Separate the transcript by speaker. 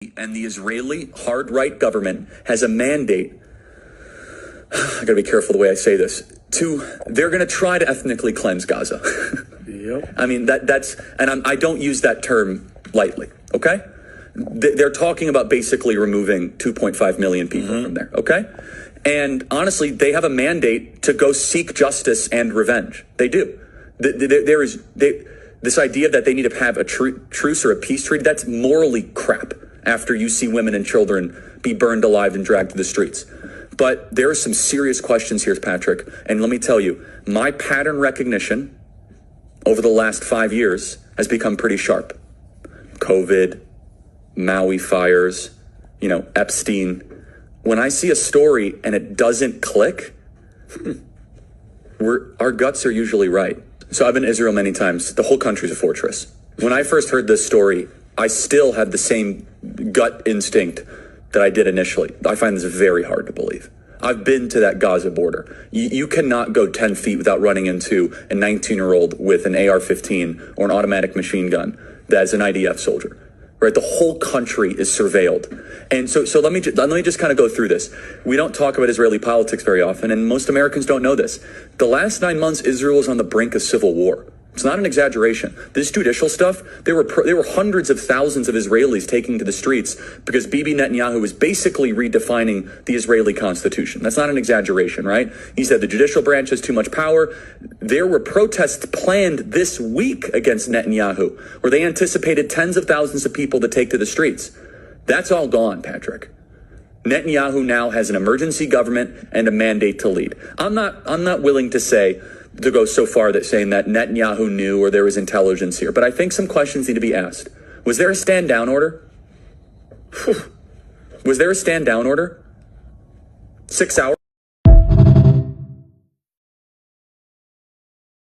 Speaker 1: and the Israeli hard-right government has a mandate. I gotta be careful the way I say this. They're gonna try to ethnically cleanse Gaza.
Speaker 2: Yep.
Speaker 1: I mean, I don't use that term lightly, okay? They're talking about basically removing 2.5 million people from there, okay? And honestly, they have a mandate to go seek justice and revenge. They do. This idea that they need to have a truce or a peace treaty, that's morally crap after you see women and children be burned alive and dragged to the streets. But there are some serious questions here, Patrick. And let me tell you, my pattern recognition over the last 5 years has become pretty sharp. COVID, Maui fires, Epstein. When I see a story and it doesn't click, our guts are usually right. So I've been to Israel many times. The whole country's a fortress. When I first heard this story, I still had the same gut instinct that I did initially. I find this very hard to believe. I've been to that Gaza border. You cannot go 10 feet without running into a 19-year-old with an AR-15 or an automatic machine gun that is an IDF soldier. Right, the whole country is surveilled, and so let me just kind of go through this. We don't talk about Israeli politics very often, and most Americans don't know this. The last 9 months, Israel was on the brink of civil war. It's not an exaggeration. This judicial stuff, there were hundreds of thousands of Israelis taking to the streets because Bibi Netanyahu was basically redefining the Israeli constitution. That's not an exaggeration, right? He said the judicial branch has too much power. There were protests planned this week against Netanyahu, where they anticipated tens of thousands of people to take to the streets. That's all gone, Patrick. Netanyahu now has an emergency government and a mandate to lead. I'm not willing to go so far that saying that Netanyahu knew or there was intelligence here. But I think some questions need to be asked. Was there a stand-down order? Was there a stand-down order? 6 hours?